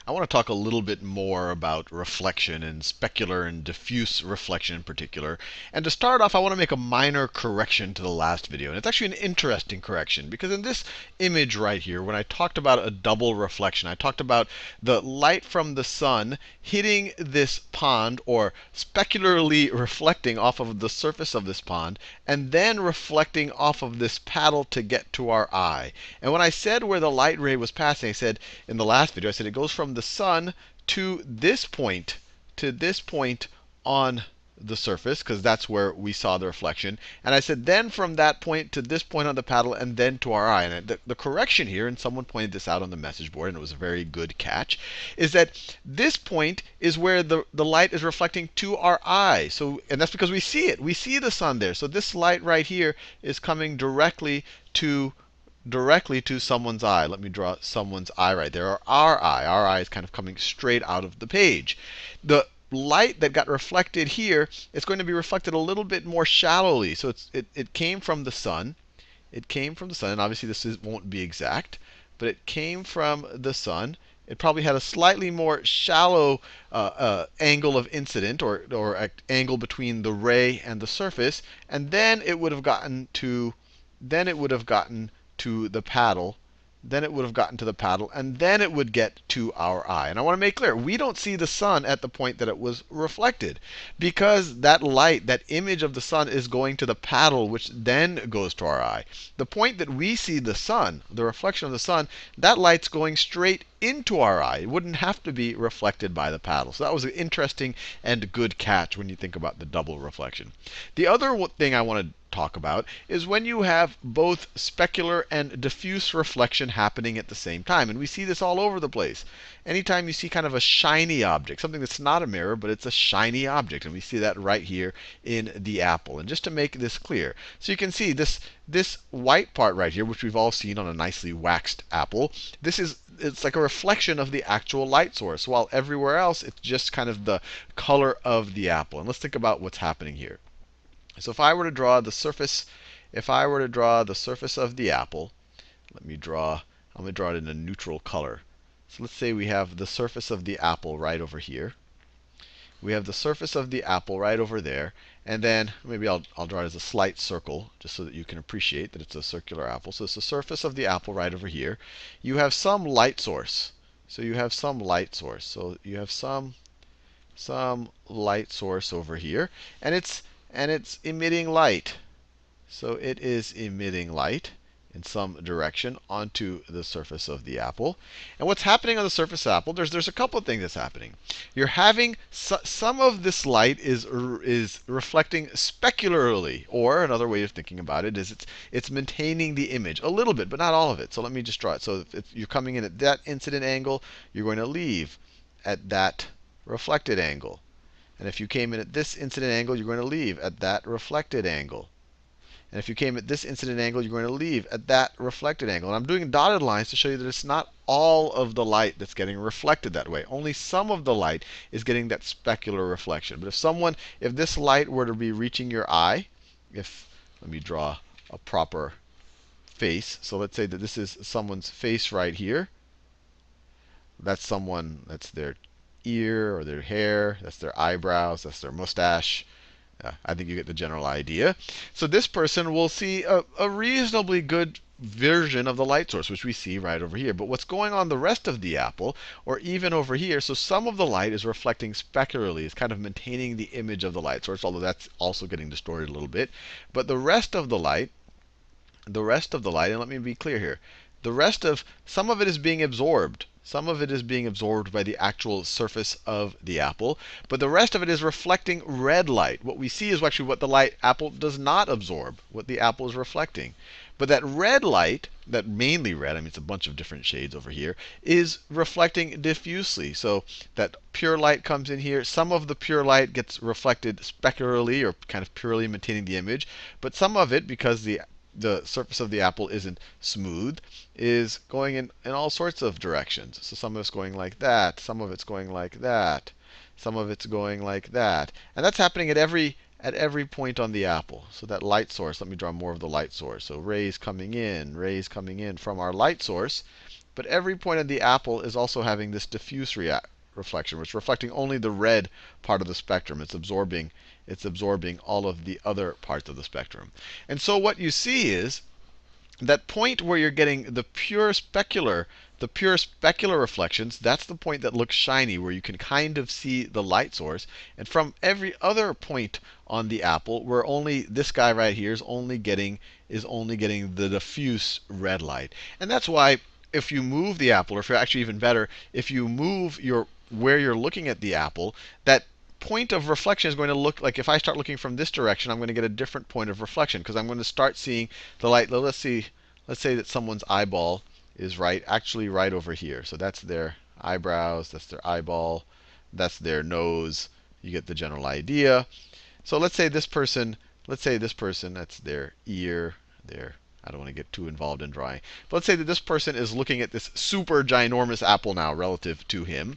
I want to talk a little bit more about reflection and specular and diffuse reflection in particular. And to start off, I want to make a minor correction to the last video. And it's actually an interesting correction because in this image right here, when I talked about a double reflection, I talked about the light from the sun hitting this pond or specularly reflecting off of the surface of this pond and then reflecting off of this paddle to get to our eye. And when I said where the light ray was passing, I said in the last video, I said it goes from the sun to this point on the surface, because that's where we saw the reflection. And I said then from that point to this point on the paddle and then to our eye. And the correction here, and someone pointed this out on the message board, and it was a very good catch, is that this point is where the light is reflecting to our eye. So, and that's because we see it. We see the sun there. So this light right here is coming directly to someone's eye. Let me draw someone's eye right there, or our eye. Our eye is kind of coming straight out of the page. The light that got reflected here is going to be reflected a little bit more shallowly. So it came from the sun. It came from the sun, and obviously this won't be exact, but it came from the sun. It probably had a slightly more shallow angle of incident, or angle between the ray and the surface, and then it would have gotten to the paddle. Then it would have gotten to the paddle, and then it would get to our eye. And I want to make clear, we don't see the sun at the point that it was reflected, because that light, that image of the sun, is going to the paddle, which then goes to our eye. The point that we see the sun, the reflection of the sun, that light's going straight into our eye. It wouldn't have to be reflected by the paddle. So that was an interesting and good catch when you think about the double reflection. The other thing I want to talk about is when you have both specular and diffuse reflection happening at the same time. And we see this all over the place. Anytime you see kind of a shiny object, something that's not a mirror, but it's a shiny object. And we see that right here in the apple. And just to make this clear, so you can see this white part right here, which we've all seen on a nicely waxed apple, it's like a reflection of the actual light source, while everywhere else it's just kind of the color of the apple. And let's think about what's happening here. So if I were to draw the surface, of the apple, I'm going to draw it in a neutral color. So let's say we have the surface of the apple right over here. We have the surface of the apple right over there. And then maybe I'll draw it as a slight circle, just so that you can appreciate that it's a circular apple. So it's the surface of the apple right over here. You have some light source. So you have some light source. So you have some light source over here. And it's emitting light. So it is emitting light in some direction onto the surface of the apple. And what's happening on the surface of the apple, there's a couple of things that's happening. You're having some of this light is reflecting specularly, or another way of thinking about it is it's maintaining the image a little bit, but not all of it. So let me just draw it. So if you're coming in at that incident angle, you're going to leave at that reflected angle. And if you came in at this incident angle, you're going to leave at that reflected angle. And if you came at this incident angle, you're going to leave at that reflected angle. And I'm doing dotted lines to show you that it's not all of the light that's getting reflected that way. Only some of the light is getting that specular reflection. But if this light were to be reaching your eye, let me draw a proper face. So let's say that this is someone's face right here. That's their ear or their hair. That's their eyebrows. That's their mustache. I think you get the general idea. So this person will see a reasonably good version of the light source, which we see right over here. But what's going on the rest of the apple, or even over here, so some of the light is reflecting specularly. It's kind of maintaining the image of the light source, although that's also getting distorted a little bit. But the rest of the light, and let me be clear here, some of it is being absorbed. Some of it is being absorbed by the actual surface of the apple, but the rest of it is reflecting red light. What we see is actually what the apple does not absorb, what the apple is reflecting. But that red light, that mainly red, I mean it's a bunch of different shades over here, is reflecting diffusely. So that pure light comes in here. Some of the pure light gets reflected specularly, or kind of purely maintaining the image. But some of it, because the surface of the apple isn't smooth, is going in all sorts of directions. So some of it's going like that, some of it's going like that, some of it's going like that. And that's happening at every point on the apple. So that light source, let me draw more of the light source. So rays coming in from our light source. but every point of the apple is also having this diffuse reflection, which is reflecting only the red part of the spectrum. It's absorbing all of the other parts of the spectrum. And so what you see is that point where you're getting the pure specular reflections, that's the point that looks shiny, where you can kind of see the light source. And from every other point on the apple, where only this guy right here is only getting the diffuse red light. And that's why if you move the apple, or if you're actually even better, if you move where you're looking at the apple, that point of reflection is going to look like, if I start looking from this direction, I'm going to get a different point of reflection, because I'm going to start seeing the light. Let's say that someone's eyeball is actually right over here. So that's their eyebrows, that's their eyeball, that's their nose. You get the general idea. So let's say this person, that's their ear, I don't want to get too involved in drawing. But let's say that this person is looking at this super ginormous apple now relative to him.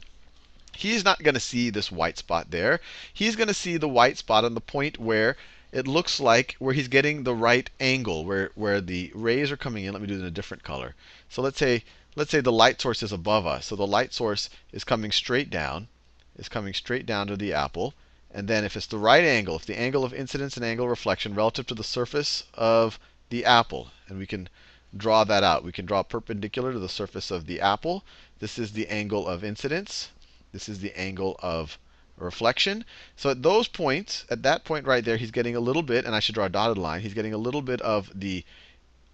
He's not going to see this white spot there. He's going to see the white spot on the point where it looks like where he's getting the right angle, where the rays are coming in. Let me do it in a different color. So let's say the light source is above us. So the light source is coming straight down, to the apple. And then if it's the right angle, if the angle of incidence and angle of reflection relative to the surface of the apple, and we can draw that out. We can draw perpendicular to the surface of the apple. This is the angle of incidence. This is the angle of reflection. So at those points, at that point right there, he's getting a little bit, and I should draw a dotted line. He's getting a little bit of the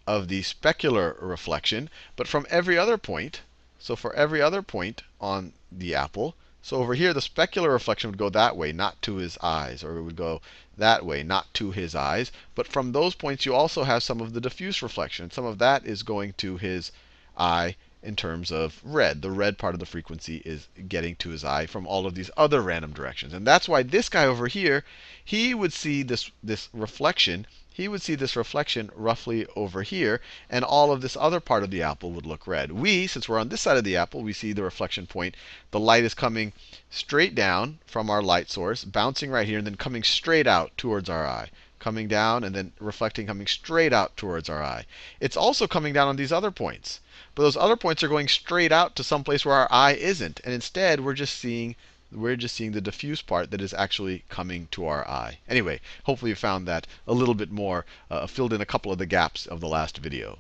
specular reflection. But from every other point, so for every other point on the apple, so over here, the specular reflection would go that way, not to his eyes, or it would go that way, not to his eyes. But from those points, you also have some of the diffuse reflection. Some of that is going to his eye in terms of red. The red part of the frequency is getting to his eye from all of these other random directions. And that's why this guy over here, he would see this reflection. He would see this reflection roughly over here, and all of this other part of the apple would look red. Since we're on this side of the apple, we see the reflection point. The light is coming straight down from our light source, bouncing right here, and then coming straight out towards our eye. Coming down and then reflecting, coming straight out towards our eye. It's also coming down on these other points. But those other points are going straight out to some place where our eye isn't. And instead, we're just seeing the diffuse part that is actually coming to our eye. Anyway, hopefully you found that a little bit more, filled in a couple of the gaps of the last video.